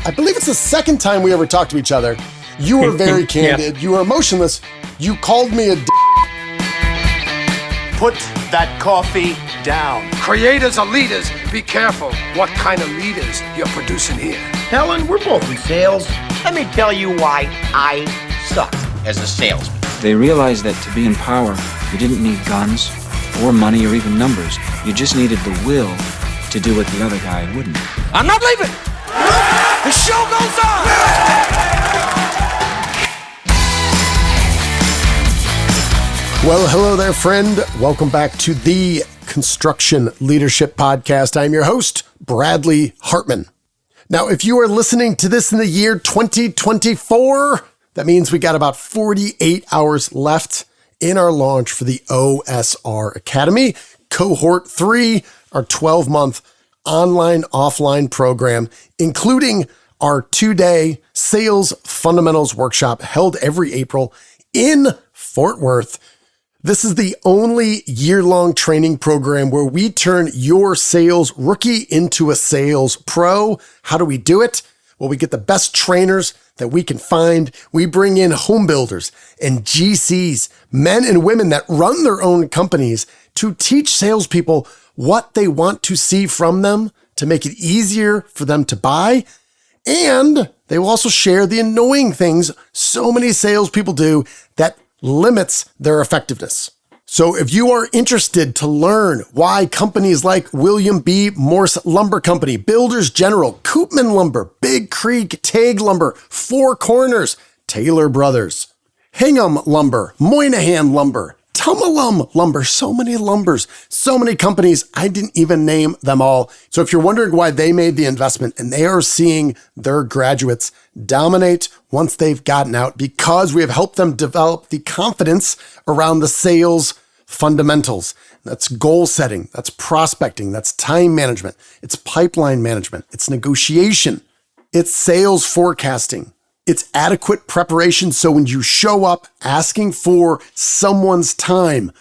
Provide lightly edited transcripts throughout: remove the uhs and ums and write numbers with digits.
I believe it's the second time we ever talked to each other. You were very candid. Yeah. You were emotionless. You called me a Put that coffee down. Creators are leaders. Be careful what kind of leaders you're producing here. Helen, we're both in sales. Let me tell you why I suck as a salesman. They realized that to be in power, you didn't need guns or money or even numbers. You just needed the will to do what the other guy wouldn't. I'm not leaving. The show goes on. Well, hello there, friend. Welcome back to the Construction Leadership Podcast. I'm your host, Bradley Hartmann. Now, if you are listening to this in the year 2024, that means we got about 48 hours left in our launch for the OSR Academy, Cohort 3, our 12-month online-offline program, including our 2-day Sales Fundamentals Workshop held every April in Fort Worth. This is the only year-long training program where we turn your sales rookie into a sales pro. How do we do it? Well, we get the best trainers that we can find. We bring in home builders and GCs, men and women that run their own companies to teach salespeople what they want to see from them to make it easier for them to buy. And they will also share the annoying things so many salespeople do that limits their effectiveness. So if you are interested to learn why companies like William B. Morse Lumber Company, Builders General, Koopman Lumber, Big Creek, Tague Lumber, Four Corners, Taylor Brothers, Hingham Lumber, Moynihan Lumber, Tumalum Lumber, so many lumbers, so many companies, I didn't even name them all. So if you're wondering why they made the investment and they are seeing their graduates dominate once they've gotten out, because we have helped them develop the confidence around the sales fundamentals. That's goal setting, that's prospecting, that's time management, it's pipeline management, it's negotiation, it's sales forecasting. It's adequate preparation so when you show up asking for someone's time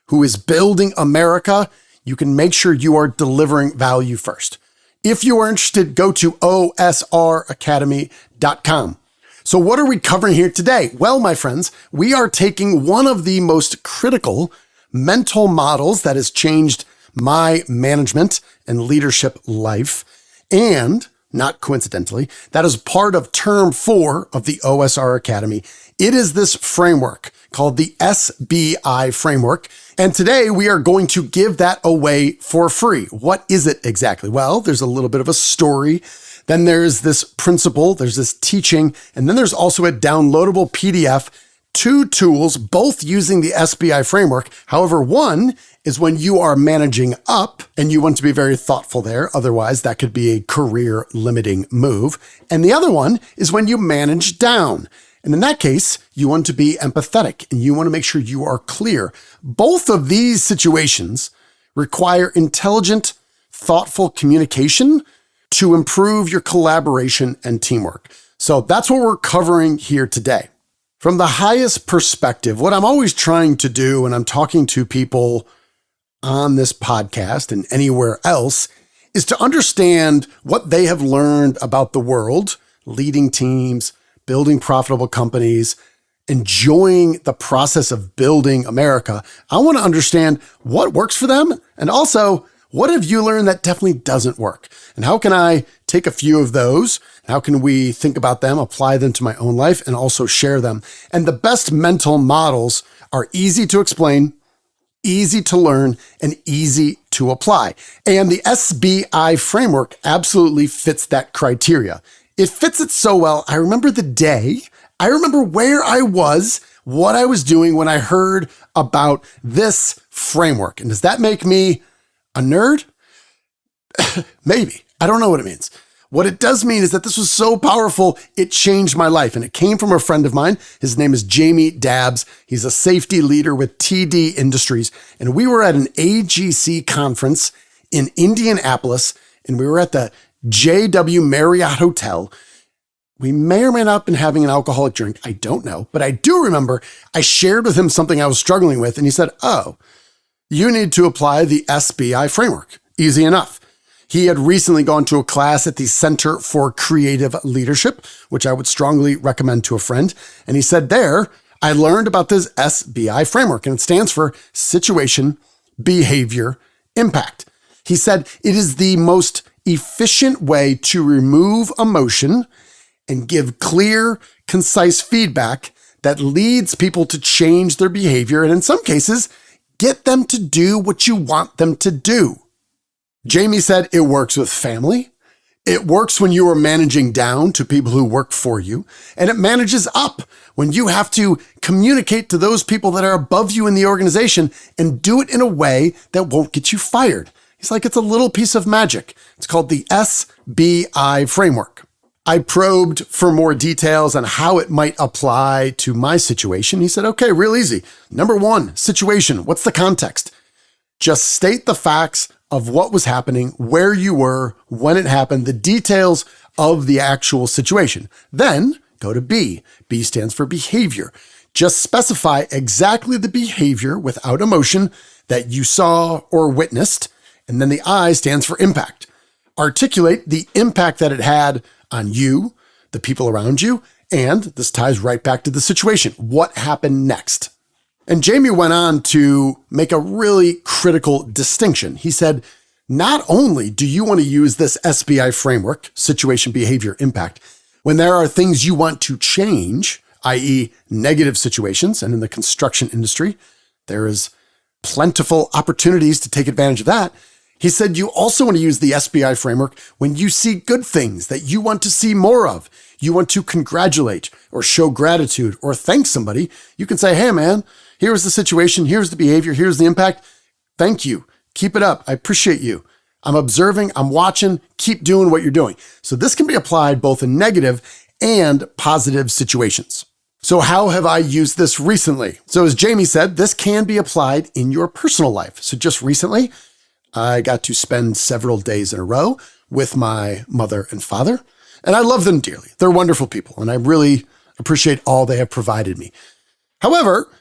who is building America, you can make sure you are delivering value first. If you are interested, go to osracademy.com. So what are we covering here today? Well, my friends, we are taking one of the most critical mental models that has changed my management and leadership life, and not coincidentally, that is part of term 4 of the OSR Academy. It is this framework called the SBI Framework. And today we are going to give that away for free. What is it exactly? Well, there's a little bit of a story. Then there's this principle, there's this teaching, and then there's also a downloadable PDF, 2 tools, both using the SBI framework. However, one is when you are managing up and you want to be very thoughtful there. Otherwise, that could be a career limiting move. And the other one is when you manage down. And in that case, you want to be empathetic and you want to make sure you are clear. Both of these situations require intelligent, thoughtful communication to improve your collaboration and teamwork. So that's what we're covering here today. From the highest perspective, what I'm always trying to do when I'm talking to people on this podcast and anywhere else is to understand what they have learned about the world, leading teams, building profitable companies, enjoying the process of building America. I want to understand what works for them, and also what have you learned that definitely doesn't work? And how can I take a few of those? How can we think about them, apply them to my own life, and also share them? And the best mental models are easy to explain, easy to learn, and easy to apply. And the SBI framework absolutely fits that criteria. It fits it so well. I remember the day, I remember where I was, what I was doing when I heard about this framework. And does that make me a nerd? Maybe. I don't know what it means. What it does mean is that this was so powerful, it changed my life. And it came from a friend of mine. His name is Jamie Dabbs. He's a safety leader with TDIndustries. And we were at an AGC conference in Indianapolis, and we were at the JW Marriott Hotel. We may or may not have been having an alcoholic drink. I don't know. But I do remember I shared with him something I was struggling with. And he said, oh, you need to apply the SBI framework. Easy enough. He had recently gone to a class at the Center for Creative Leadership, which I would strongly recommend to a friend. And he said there, I learned about this SBI framework, and it stands for Situation, Behavior, Impact. He said it is the most efficient way to remove emotion and give clear, concise feedback that leads people to change their behavior and in some cases, get them to do what you want them to do. Jamie said it works with family. It works when you are managing down to people who work for you, and it manages up when you have to communicate to those people that are above you in the organization and do it in a way that won't get you fired. He's like, it's a little piece of magic. It's called the SBI Framework. I probed for more details on how it might apply to my situation. He said, okay, real easy. Number one, situation. What's the context? Just state the facts of what was happening, where you were, when it happened, the details of the actual situation. Then go to B. B stands for behavior. Just specify exactly the behavior without emotion that you saw or witnessed. And then the I stands for impact. Articulate the impact that it had on you, the people around you, and this ties right back to the situation. What happened next? And Jamie went on to make a really critical distinction. He said, not only do you want to use this SBI framework, situation, behavior, impact, when there are things you want to change, i.e. negative situations, and in the construction industry, there is plentiful opportunities to take advantage of that. He said you also want to use the SBI framework when you see good things that you want to see more of. You want to congratulate or show gratitude or thank somebody. You can say, hey man, here's the situation, here's the behavior, here's the impact. Thank you. Keep it up. I appreciate you. I'm observing, I'm watching, keep doing what you're doing. So this can be applied both in negative and positive situations. So how have I used this recently? So as Jamie said, this can be applied in your personal life. So just recently, I got to spend several days in a row with my mother and father, and I love them dearly. They're wonderful people, and I really appreciate all they have provided me. However,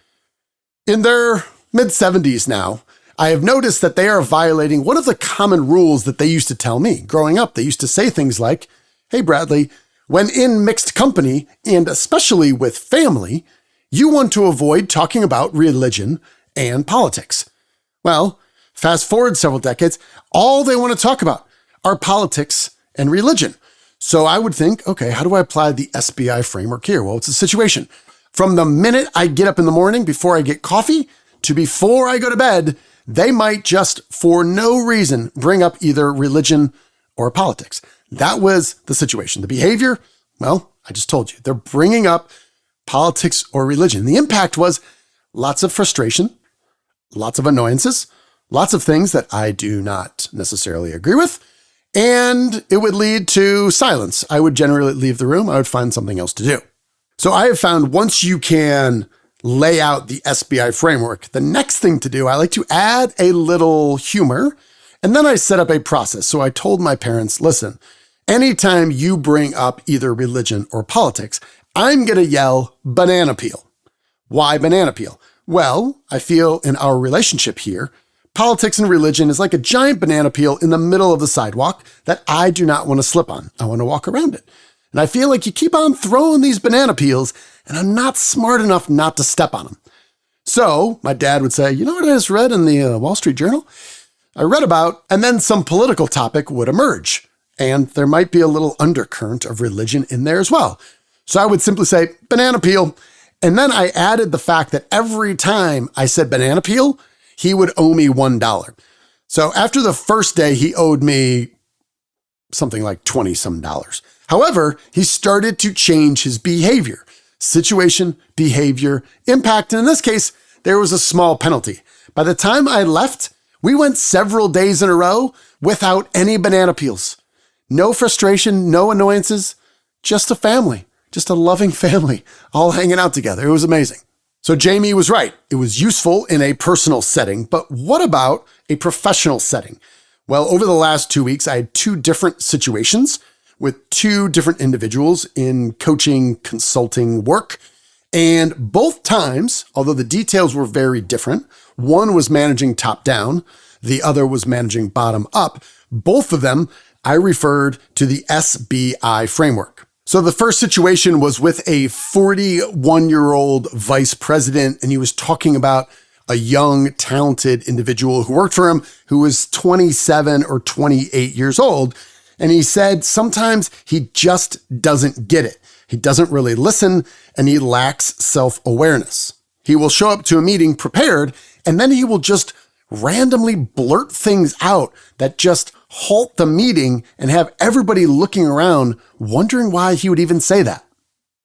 in their mid-70s now, I have noticed that they are violating one of the common rules that they used to tell me. Growing up, they used to say things like, hey, Bradley, when in mixed company, and especially with family, you want to avoid talking about religion and politics. Well, fast forward several decades, all they want to talk about are politics and religion. So I would think, okay, how do I apply the SBI framework here? Well, it's a situation. From the minute I get up in the morning before I get coffee to before I go to bed, they might just for no reason bring up either religion or politics. That was the situation. The behavior, well, I just told you, they're bringing up politics or religion. The impact was lots of frustration, lots of annoyances, lots of things that I do not necessarily agree with, and it would lead to silence. I would generally leave the room. I would find something else to do. So I have found once you can lay out the SBI framework, the next thing to do, I like to add a little humor, and then I set up a process. So I told my parents, listen, anytime you bring up either religion or politics, I'm going to yell banana peel. Why banana peel? Well, I feel in our relationship here, politics and religion is like a giant banana peel in the middle of the sidewalk that I do not want to slip on. I want to walk around it. And I feel like you keep on throwing these banana peels and I'm not smart enough not to step on them. So my dad would say, you know what I just read in the Wall Street Journal? I read about, and then some political topic would emerge. And there might be a little undercurrent of religion in there as well. So I would simply say banana peel. And then I added the fact that every time I said banana peel, he would owe me $1. So after the first day, he owed me something like $20 some. However, he started to change his behavior, situation, behavior, impact. And in this case, there was a small penalty. By the time I left, we went several days in a row without any banana peels. No frustration, no annoyances, just a family, just a loving family, all hanging out together. It was amazing. So Jamie was right. It was useful in a personal setting, but what about a professional setting? Well, over the last 2 weeks, I had 2 different situations with 2 different individuals in coaching, consulting work. And both times, although the details were very different, one was managing top down, The other was managing bottom up. Both of them I referred to the SBI Framework. So the first situation was with a 41-year-old vice president, and he was talking about a young, talented individual who worked for him who was 27 or 28 years old. And he said sometimes he just doesn't get it. He doesn't really listen, and he lacks self-awareness. He will show up to a meeting prepared, and then he will just randomly blurt things out that just halt the meeting and have everybody looking around wondering why he would even say that.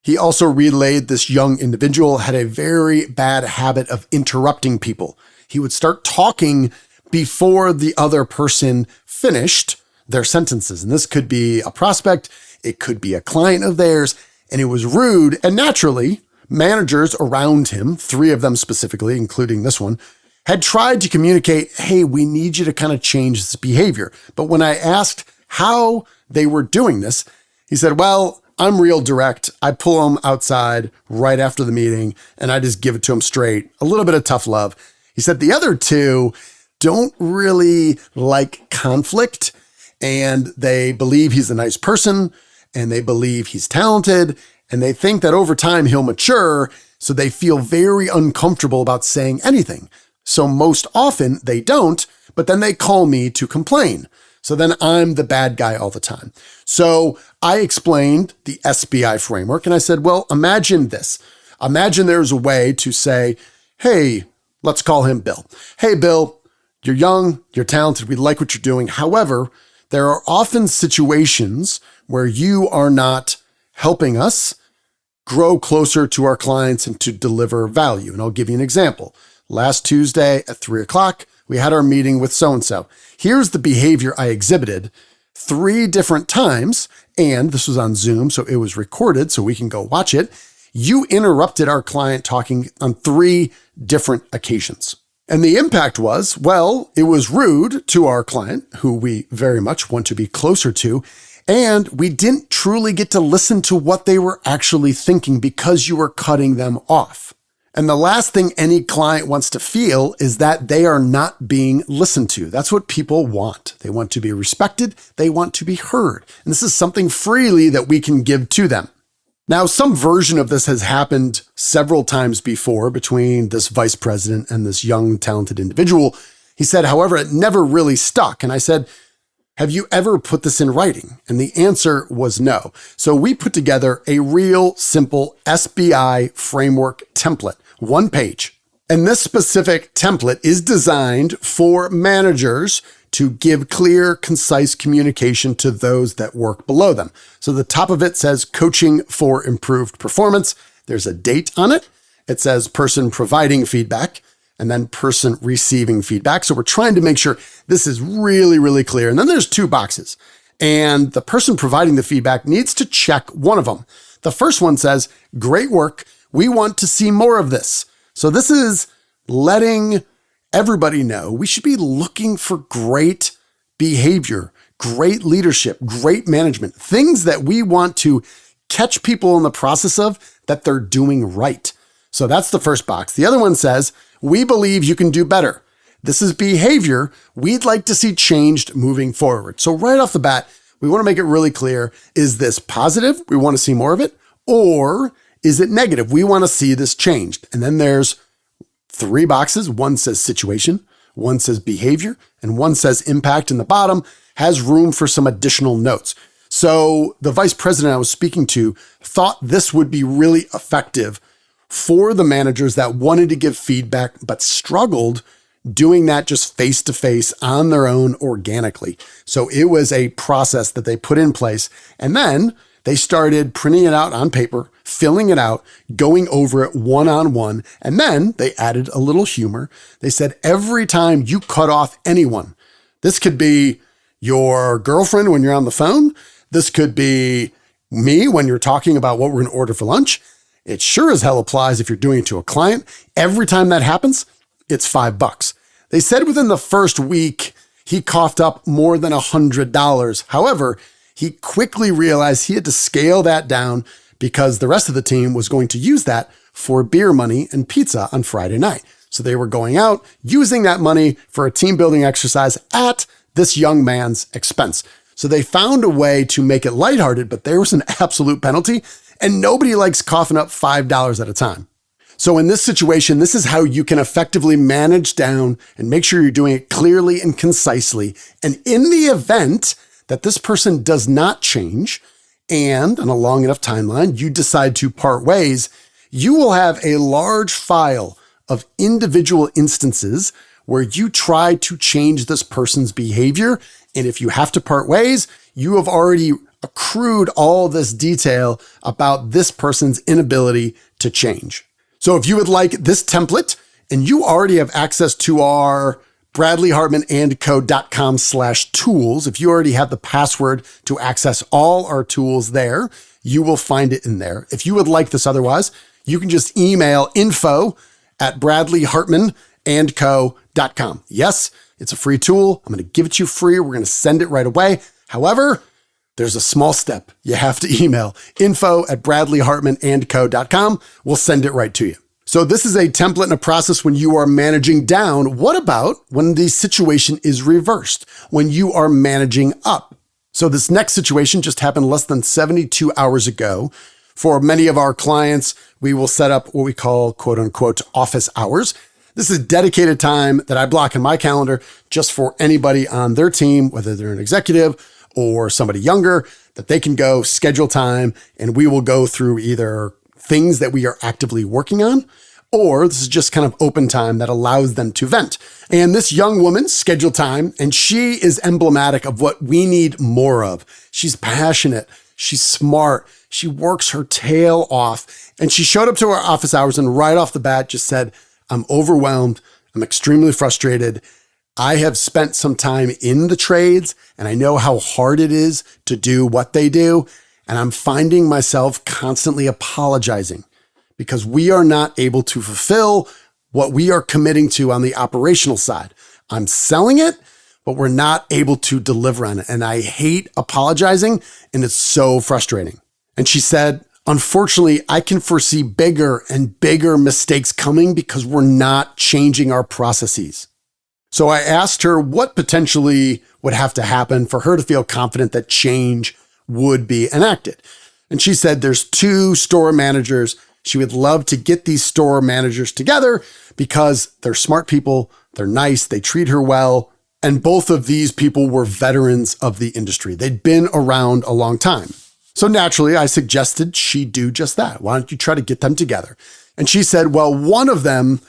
He also relayed this young individual had a very bad habit of interrupting people. He would start talking before the other person finished their sentences. And this could be a prospect, it could be a client of theirs, and it was rude. And naturally, managers around him, 3 of them specifically, including this one, had tried to communicate, hey, we need you to kind of change this behavior. But when I asked how they were doing this, he said, well, I'm real direct. I pull them outside right after the meeting and I just give it to them straight. A little bit of tough love. He said the other 2 don't really like conflict, and they believe he's a nice person, and they believe he's talented, and they think that over time he'll mature, so they feel very uncomfortable about saying anything. So most often they don't, but then they call me to complain. So then I'm the bad guy all the time. So I explained the SBI framework, and I said, well, imagine this. Imagine there's a way to say, hey, let's call him Bill. Hey, Bill, you're young, you're talented, we like what you're doing. However, there are often situations where you are not helping us grow closer to our clients and to deliver value. And I'll give you an example. Last Tuesday at 3:00, we had our meeting with so-and-so. Here's the behavior I exhibited 3 different times, and this was on Zoom, so it was recorded so we can go watch it. You interrupted our client talking on 3 different occasions. And the impact was, well, it was rude to our client, who we very much want to be closer to, and we didn't truly get to listen to what they were actually thinking because you were cutting them off. And the last thing any client wants to feel is that they are not being listened to. That's what people want. They want to be respected. They want to be heard. And this is something freely that we can give to them. Now, some version of this has happened several times before between this vice president and this young, talented individual. He said, however, it never really stuck. And I said, have you ever put this in writing? And the answer was no. So we put together a real simple SBI framework template, 1 page. And this specific template is designed for managers to give clear, concise communication to those that work below them. So the top of it says coaching for improved performance. There's a date on it. It says person providing feedback, and then person receiving feedback. So we're trying to make sure this is really, really clear. And then there's 2 boxes, and the person providing the feedback needs to check one of them. The first one says, great work. We want to see more of this. So this is letting everybody know we should be looking for great behavior, great leadership, great management, things that we want to catch people in the process of that they're doing right. So that's the first box. The other one says, we believe you can do better. This is behavior we'd like to see changed moving forward. So right off the bat, we want to make it really clear. Is this positive? We want to see more of it. Or is it negative? We want to see this changed. And then there's 3 boxes. One says situation, one says behavior, and one says impact. And the bottom has room for some additional notes. So the vice president I was speaking to thought this would be really effective for the managers that wanted to give feedback but struggled doing that just face-to-face on their own organically. So it was a process that they put in place. And then they started printing it out on paper, filling it out, going over it one-on-one. And then they added a little humor. They said, every time you cut off anyone, this could be your girlfriend when you're on the phone. This could be me when you're talking about what we're going to order for lunch. It sure as hell applies if you're doing it to a client. Every time that happens, it's $5. They said within the first week, he coughed up more than $100. However, he quickly realized he had to scale that down because the rest of the team was going to use that for beer money and pizza on Friday night. So they were going out using that money for a team building exercise at this young man's expense. So they found a way to make it lighthearted, but there was an absolute penalty, and nobody likes coughing up $5 at a time. So in this situation, this is how you can effectively manage down and make sure you're doing it clearly and concisely. And in the event that this person does not change, and on a long enough timeline, you decide to part ways, you will have a large file of individual instances where you try to change this person's behavior. And if you have to part ways, you have already accrued all this detail about this person's inability to change. So if you would like this template and you already have access to our bradleyhartmannandco.com/tools, if you already have the password to access all our tools there, you will find it in there. If you would like this otherwise, you can just email info@bradleyhartmannandco.com. Yes, it's a free tool. I'm going to give it to you free. We're going to send it right away. However, there's a small step. You have to email info@bradleyhartmannandco.com. We'll send it right to you. So this is a template and a process when you are managing down. What about when the situation is reversed, when you are managing up? So this next situation just happened less than 72 hours ago. For many of our clients, we will set up what we call quote unquote office hours. This is dedicated time that I block in my calendar just for anybody on their team, whether they're an executive or somebody younger, that they can go schedule time and we will go through either things that we are actively working on, or this is just kind of open time that allows them to vent. And this young woman scheduled time, and she is emblematic of what we need more of. She's passionate. She's smart. She works her tail off. And she showed up to our office hours and right off the bat just said, I'm overwhelmed. I'm extremely frustrated. I have spent some time in the trades and I know how hard it is to do what they do. And I'm finding myself constantly apologizing because we are not able to fulfill what we are committing to on the operational side. I'm selling it, but we're not able to deliver on it. And I hate apologizing, and it's so frustrating. And she said, unfortunately, I can foresee bigger and bigger mistakes coming because we're not changing our processes. So I asked her what potentially would have to happen for her to feel confident that change would be enacted. And she said there's 2 store managers. She would love to get these store managers together because they're smart people, they're nice, they treat her well. And both of these people were veterans of the industry. They'd been around a long time. So naturally, I suggested she do just that. Why don't you try to get them together? And she said, well, one of them,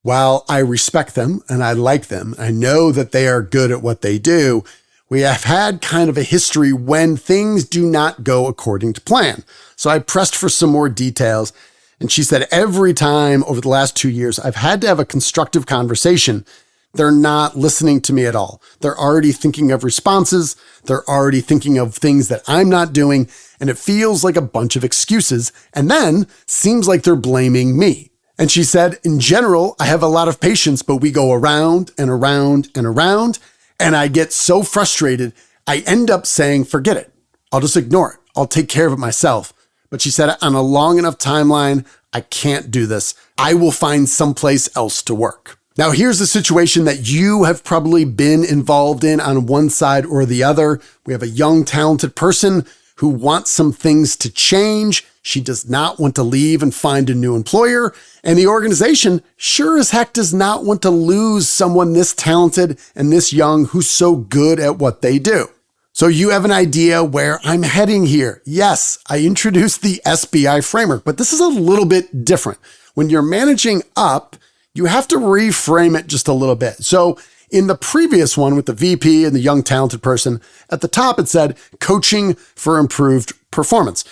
while I respect them and I like them, I know that they are good at what they do, we have had kind of a history when things do not go according to plan. So I pressed for some more details. And she said, every time over the last 2 years, I've had to have a constructive conversation. They're not listening to me at all. They're already thinking of responses. They're already thinking of things that I'm not doing. And it feels like a bunch of excuses. And then seems like they're blaming me. And she said, in general, I have a lot of patience, but we go around and around and around. And I get so frustrated, I end up saying, forget it. I'll just ignore it. I'll take care of it myself. But she said, on a long enough timeline, I can't do this. I will find someplace else to work. Now, here's the situation that you have probably been involved in on one side or the other. We have a young, talented person who wants some things to change. She does not want to leave and find a new employer. And the organization sure as heck does not want to lose someone this talented and this young who's so good at what they do. So you have an idea where I'm heading here. Yes, I introduced the SBI Framework, but this is a little bit different. When you're managing up, you have to reframe it just a little bit. So in the previous one with the VP and the young talented person, at the top it said coaching for improved performance.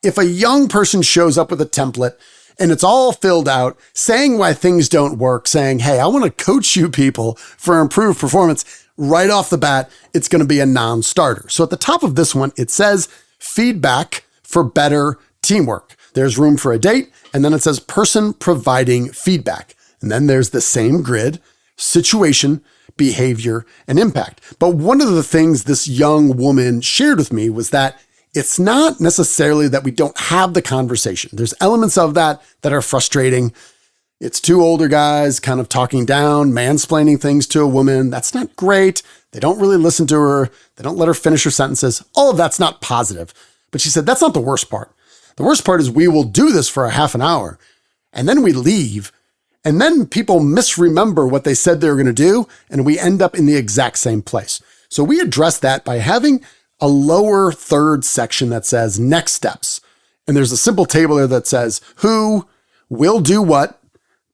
If a young person shows up with a template and it's all filled out, saying why things don't work, saying, hey, I want to coach you people for improved performance, right off the bat, it's going to be a non-starter. So at the top of this one, it says feedback for better teamwork. There's room for a date, and then it says person providing feedback. And then there's the same grid, situation, behavior, and impact. But one of the things this young woman shared with me was that it's not necessarily that we don't have the conversation. There's elements of that that are frustrating. It's two older guys kind of talking down, mansplaining things to a woman. That's not great. They don't really listen to her. They don't let her finish her sentences. All of that's not positive. But she said, that's not the worst part. The worst part is we will do this for a half an hour and then we leave. And then people misremember what they said they were going to do. And we end up in the exact same place. So we address that by having a lower third section that says next steps. And there's a simple table there that says who will do what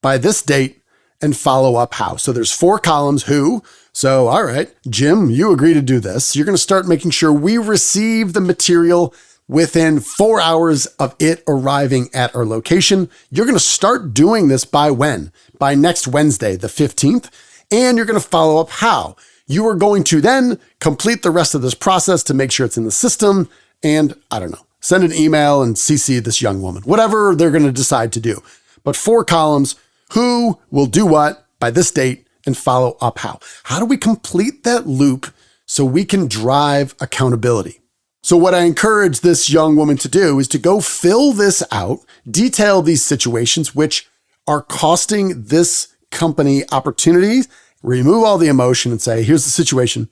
by this date and follow up how. So there's 4 columns, who. So, all right, Jim, you agree to do this. You're going to start making sure we receive the material within 4 hours of it arriving at our location. You're going to start doing this by when? By next Wednesday, the 15th. And you're going to follow up how. You are going to then complete the rest of this process to make sure it's in the system. And I don't know, send an email and CC this young woman, whatever they're going to decide to do. But 4 columns, who will do what by this date and follow up how. How do we complete that loop so we can drive accountability? So what I encourage this young woman to do is to go fill this out, detail these situations which are costing this company opportunities, remove all the emotion and say, here's the situation,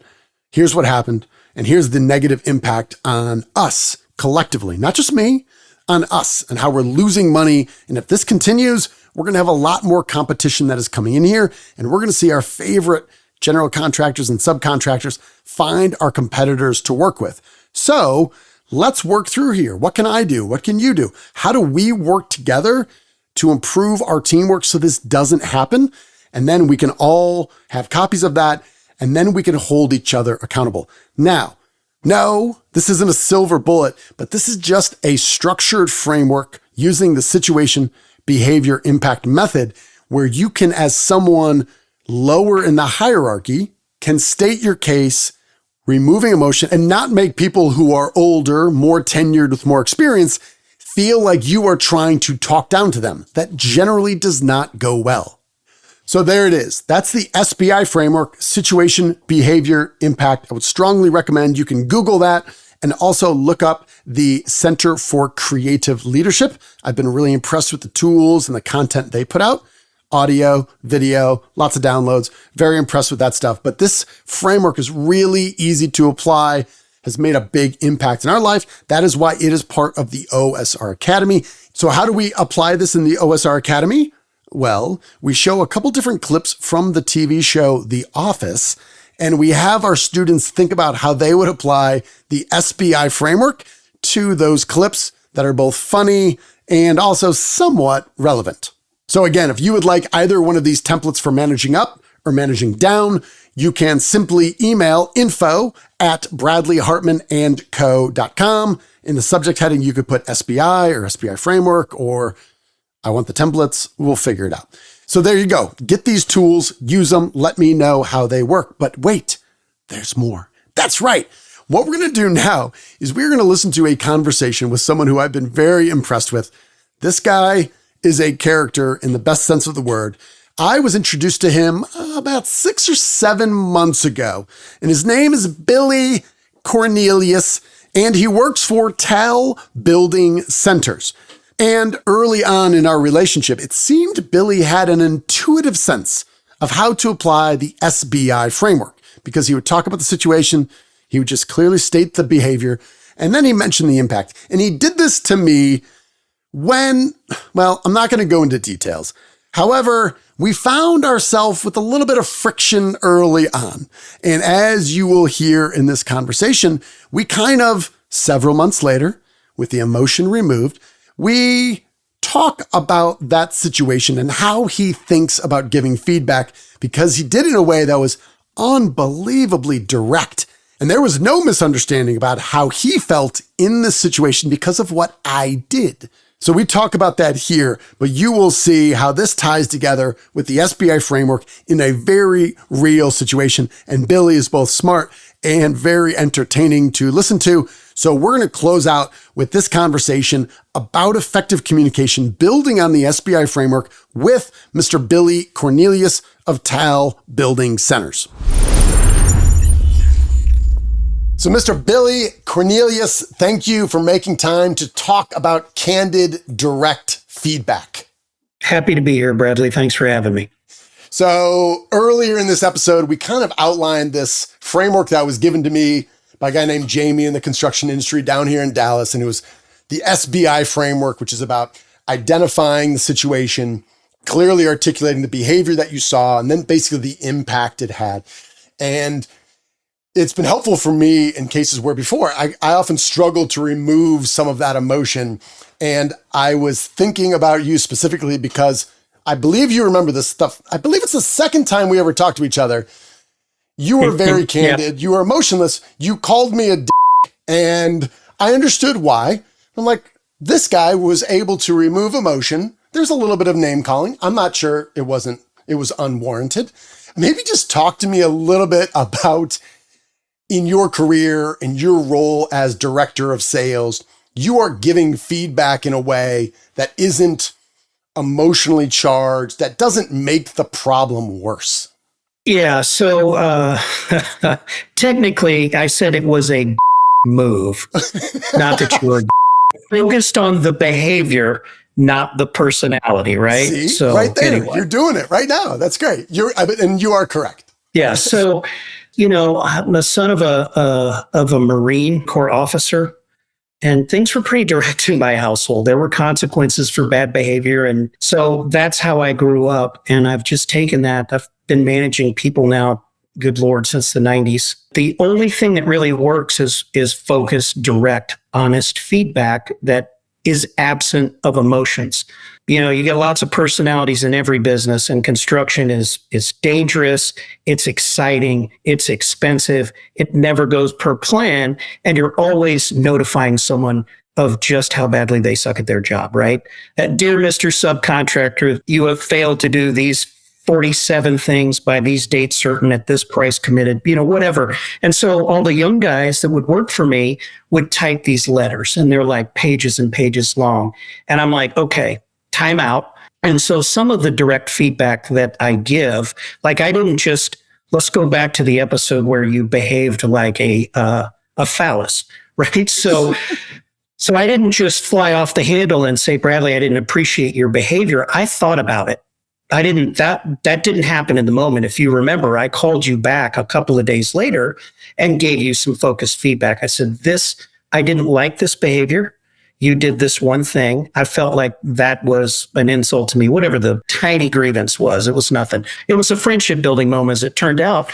here's what happened, and here's the negative impact on us collectively, not just me, on us and how we're losing money. And if this continues, we're going to have a lot more competition that is coming in here. And we're going to see our favorite general contractors and subcontractors find our competitors to work with. So let's work through here. What can I do? What can you do? How do we work together to improve our teamwork so this doesn't happen? And then we can all have copies of that. And then we can hold each other accountable. Now, no, this isn't a silver bullet, but this is just a structured framework using the situation, behavior, impact method where you can, as someone lower in the hierarchy, can state your case, removing emotion and not make people who are older, more tenured with more experience feel like you are trying to talk down to them. That generally does not go well. So there it is. That's the SBI Framework, Situation, Behavior, Impact. I would strongly recommend you can Google that and also look up the Center for Creative Leadership. I've been really impressed with the tools and the content they put out. Audio, video, lots of downloads. Very impressed with that stuff. But this framework is really easy to apply, has made a big impact in our life. That is why it is part of the OSR Academy. So how do we apply this in the OSR Academy? Well, we show a couple different clips from the TV show The Office, and we have our students think about how they would apply the SBI framework to those clips that are both funny and also somewhat relevant. So again, if you would like either one of these templates for managing up or managing down, you can simply email info@bradleyhartmanandco.com. In the subject heading, you could put SBI or SBI framework or I want the templates. We'll figure it out. So there you go. Get these tools, use them. Let me know how they work. But wait, there's more. That's right. What we're going to do now is we're going to listen to a conversation with someone who I've been very impressed with. This guy is a character in the best sense of the word. I was introduced to him about 6 or 7 months ago, and his name is Billy Cornelius, and he works for TAL Building Centers. And early on in our relationship, it seemed Billy had an intuitive sense of how to apply the SBI framework because he would talk about the situation, he would just clearly state the behavior, and then he mentioned the impact. And he did this to me when, well, I'm not going to go into details. However, we found ourselves with a little bit of friction early on. And as you will hear in this conversation, we kind of, several months later, with the emotion removed, we talk about that situation and how he thinks about giving feedback because he did it in a way that was unbelievably direct. And there was no misunderstanding about how he felt in this situation because of what I did. So we talk about that here, but you will see how this ties together with the SBI framework in a very real situation. And Billy is both smart and very entertaining to listen to. So we're going to close out with this conversation about effective communication, building on the SBI framework with Mr. Billy Cornelius of TAL Building Centers. So Mr. Billy Cornelius, thank you for making time to talk about candid, direct feedback. Happy to be here, Bradley. Thanks for having me. So earlier in this episode, we kind of outlined this framework that was given to me by a guy named Jamie in the construction industry down here in Dallas. And it was the SBI Framework, which is about identifying the situation, clearly articulating the behavior that you saw, and then basically the impact it had. And it's been helpful for me in cases where before I often struggled to remove some of that emotion. And I was thinking about you specifically because I believe you remember this stuff. I believe it's the second time we ever talked to each other. You were very candid. You were emotionless. You called me a d***, and I understood why. I'm like, this guy was able to remove emotion. There's a little bit of name calling. I'm not sure it was unwarranted. Maybe just talk to me a little bit about in your career, in your role as director of sales, you are giving feedback in a way that isn't emotionally charged, that doesn't make the problem worse. Yeah. So technically, I said it was a move, not that you were focused on the behavior, not the personality, right? See, so right there, anyway. You're doing it right now. That's great. And you are correct. Yeah. So, I'm the son of a Marine Corps officer, and things were pretty direct in my household. There were consequences for bad behavior. And so that's how I grew up. And I've just taken that. I've been managing people now, good Lord, since the 90s. The only thing that really works is focused, direct, honest feedback that is absent of emotions. You get lots of personalities in every business, and construction is dangerous. It's exciting. It's expensive. It never goes per plan. And you're always notifying someone of just how badly they suck at their job, right? Dear Mr. Subcontractor, you have failed to do these 47 things by these dates certain at this price committed, whatever. And so all the young guys that would work for me would type these letters, and they're like pages and pages long. And I'm like, okay, time out. And so some of the direct feedback that I give, like I didn't just, let's go back to the episode where you behaved like a phallus, right? So I didn't just fly off the handle and say, Bradley, I didn't appreciate your behavior. I thought about it. That didn't happen in the moment. If you remember, I called you back a couple of days later and gave you some focused feedback. I said, I didn't like this behavior. You did this one thing. I felt like that was an insult to me, whatever the tiny grievance was. It was nothing. It was a friendship building moment, as it turned out.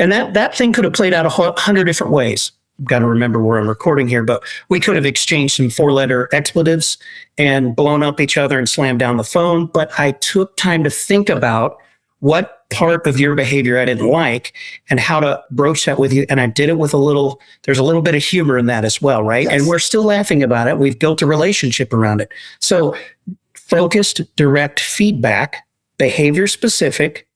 And that thing could have played out 100 different ways. Got to remember where I'm recording here, but we could have exchanged some 4-letter expletives and blown up each other and slammed down the phone. But I took time to think about what part of your behavior I didn't like and how to broach that with you. And I did it with there's a little bit of humor in that as well, right? Yes. And we're still laughing about it. We've built a relationship around it. So focused, direct feedback, behavior specific,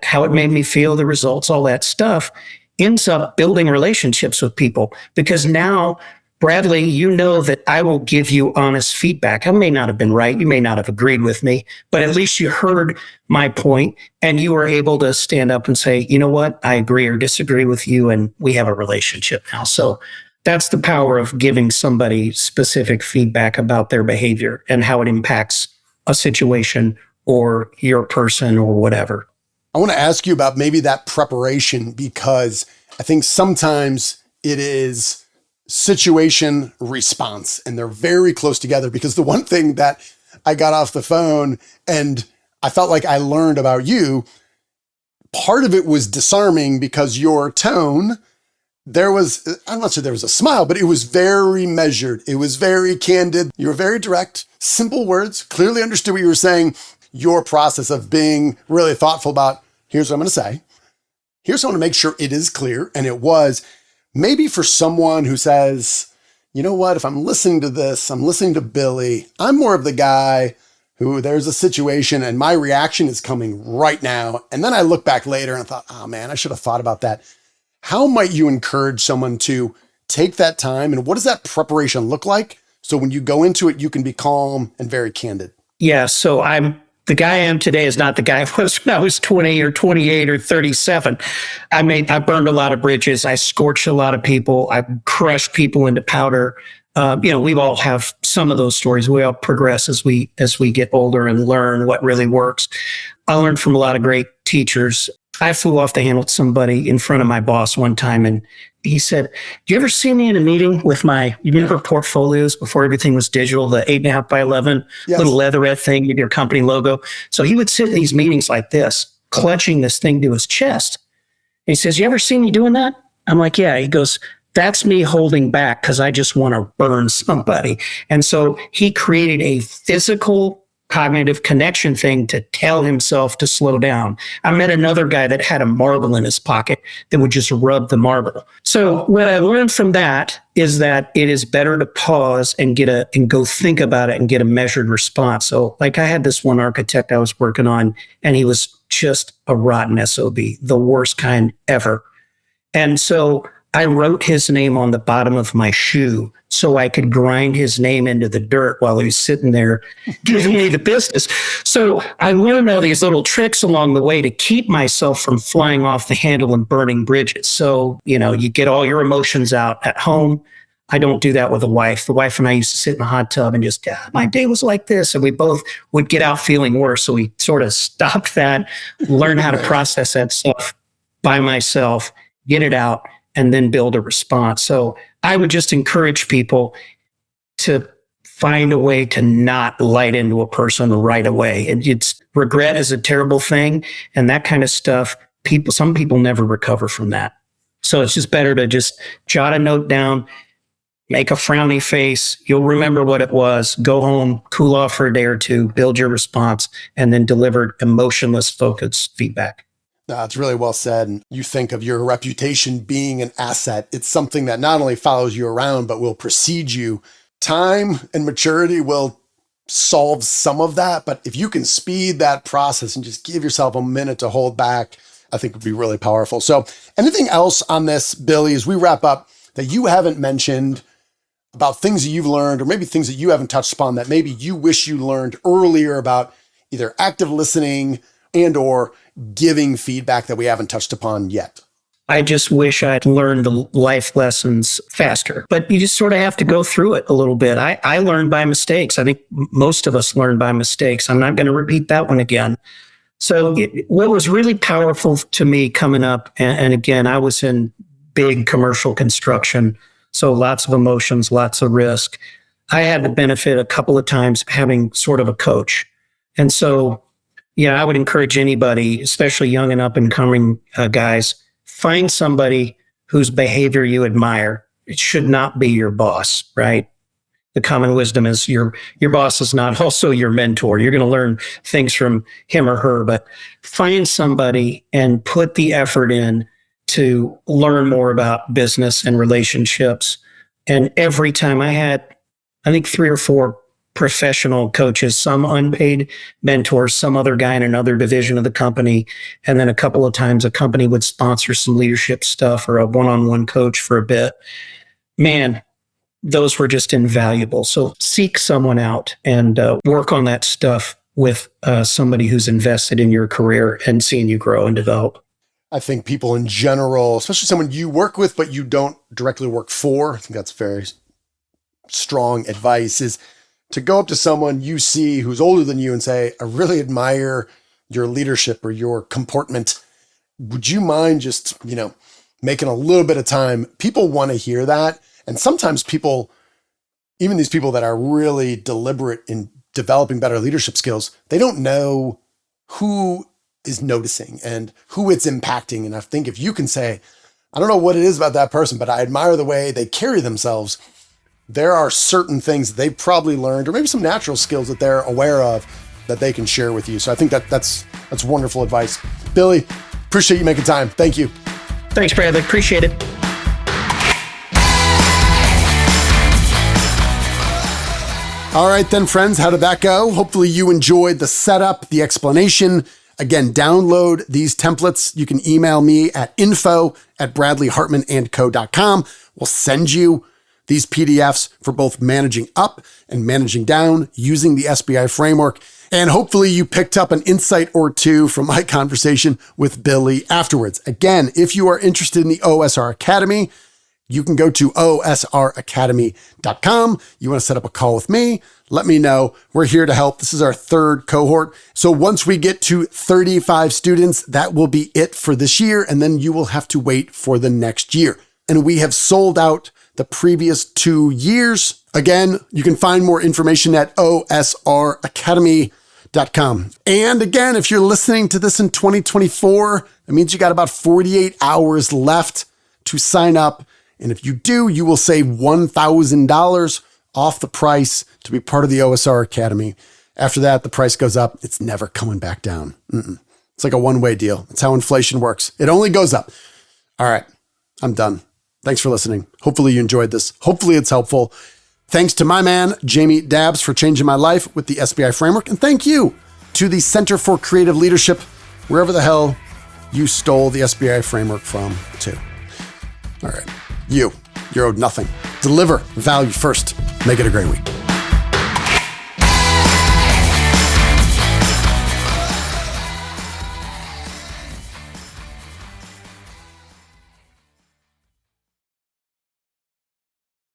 how it made me feel, the results, all that stuff, ends up building relationships with people. Because now, Bradley, you know that I will give you honest feedback. I may not have been right. You may not have agreed with me, but at least you heard my point and you were able to stand up and say, you know what, I agree or disagree with you, and we have a relationship now. So that's the power of giving somebody specific feedback about their behavior and how it impacts a situation or your person or whatever. I want to ask you about maybe that preparation, because I think sometimes it is situation response and they're very close together. Because the one thing that I got off the phone and I felt like I learned about you, part of it was disarming because your tone, I'm not sure there was a smile, but it was very measured. It was very candid. You were very direct, simple words, clearly understood what you were saying. Your process of being really thoughtful about, here's what I'm going to say. Here's how I want to make sure it is clear. And it was maybe for someone who says, you know what, if I'm listening to this, I'm listening to Billy, I'm more of the guy who there's a situation and my reaction is coming right now. And then I look back later and I thought, oh man, I should have thought about that. How might you encourage someone to take that time? And what does that preparation look like? So when you go into it, you can be calm and very candid. Yeah. So the guy I am today is not the guy I was when I was 20 or 28 or 37. I burned a lot of bridges. I scorched a lot of people. I crushed people into powder. We all have some of those stories. We all progress as we get older and learn what really works. I learned from a lot of great teachers. I flew off the handle with somebody in front of my boss one time, and he said, "Do you ever see me in a meeting with my, you remember portfolios before everything was digital, the 8.5 by 11 Yes. little leatherette thing with your company logo?" So he would sit in these meetings like this, clutching this thing to his chest. And he says, "You ever see me doing that?" I'm like, "Yeah." He goes, "That's me holding back because I just want to burn somebody." And so he created a physical cognitive connection thing to tell himself to slow down. I met another guy that had a marble in his pocket that would just rub the marble. So what I learned from that is that it is better to pause and go think about it and get a measured response. So like I had this one architect I was working on, and he was just a rotten SOB, the worst kind ever. And so I wrote his name on the bottom of my shoe so I could grind his name into the dirt while he was sitting there giving me the business. So I learned all these little tricks along the way to keep myself from flying off the handle and burning bridges. So, you get all your emotions out at home. I don't do that with a wife. The wife and I used to sit in the hot tub and just, my day was like this. And we both would get out feeling worse. So we sort of stopped that, learn how to process that stuff by myself, get it out, and then build a response. So I would just encourage people to find a way to not light into a person right away. Regret is a terrible thing. And that kind of stuff, some people never recover from that. So it's just better to just jot a note down, make a frowny face. You'll remember what it was. Go home, cool off for a day or two, build your response, and then deliver emotionless, focused feedback. It's really well said. And you think of your reputation being an asset. It's something that not only follows you around, but will precede you. Time and maturity will solve some of that. But if you can speed that process and just give yourself a minute to hold back, I think would be really powerful. So anything else on this, Billy, as we wrap up that you haven't mentioned about things that you've learned, or maybe things that you haven't touched upon that maybe you wish you learned earlier about either active listening and or giving feedback that we haven't touched upon yet? I just wish I'd learned the life lessons faster, but you just sort of have to go through it a little bit. I learned by mistakes. I think most of us learn by mistakes. I'm not going to repeat that one again. So what was really powerful to me coming up, and again, I was in big commercial construction, so lots of emotions, lots of risk. I had the benefit a couple of times of having sort of a coach. And so I would encourage anybody, especially young and up and coming guys, find somebody whose behavior you admire. It should not be your boss, right? The common wisdom is your boss is not also your mentor. You're going to learn things from him or her, but find somebody and put the effort in to learn more about business and relationships. And every time I had, I think 3 or 4 professional coaches, some unpaid mentors, some other guy in another division of the company. And then a couple of times a company would sponsor some leadership stuff or a one-on-one coach for a bit. Man, those were just invaluable. So seek someone out and work on that stuff with somebody who's invested in your career and seeing you grow and develop. I think people in general, especially someone you work with, but you don't directly work for, I think that's very strong advice, is to go up to someone you see who's older than you and say, I really admire your leadership or your comportment. Would you mind just, making a little bit of time? People want to hear that. And sometimes people, even these people that are really deliberate in developing better leadership skills, they don't know who is noticing and who it's impacting. And I think if you can say, I don't know what it is about that person, but I admire the way they carry themselves, there are certain things that they've probably learned, or maybe some natural skills that they're aware of that they can share with you. So I think that's wonderful advice. Billy, appreciate you making time. Thank you. Thanks, Bradley. Appreciate it. All right then, friends, how did that go? Hopefully you enjoyed the setup, the explanation. Again, download these templates. You can email me at info@bradleyhartmannandco.com. We'll send you these PDFs for both managing up and managing down using the SBI framework. And hopefully you picked up an insight or two from my conversation with Billy afterwards. Again, if you are interested in the OSR Academy, You can go to osracademy.com. You want to set up a call with me? Let me know. We're here to help. This is our third cohort. So once we get to 35 students, that will be it for this year. And then you will have to wait for the next year. And we have sold out the previous 2 years. Again, you can find more information at osracademy.com. And again, if you're listening to this in 2024, that means you got about 48 hours left to sign up. And if you do, you will save $1,000 off the price to be part of the OSR Academy. After that, the price goes up. It's never coming back down. It's like a one-way deal. That's how inflation works. It only goes up. All right, I'm done. Thanks for listening. Hopefully you enjoyed this. Hopefully it's helpful. Thanks to my man, Jamie Dabbs, for changing my life with the SBI Framework. And thank you to the Center for Creative Leadership, wherever the hell you stole the SBI Framework from, too. All right. You're owed nothing. Deliver value first. Make it a great week.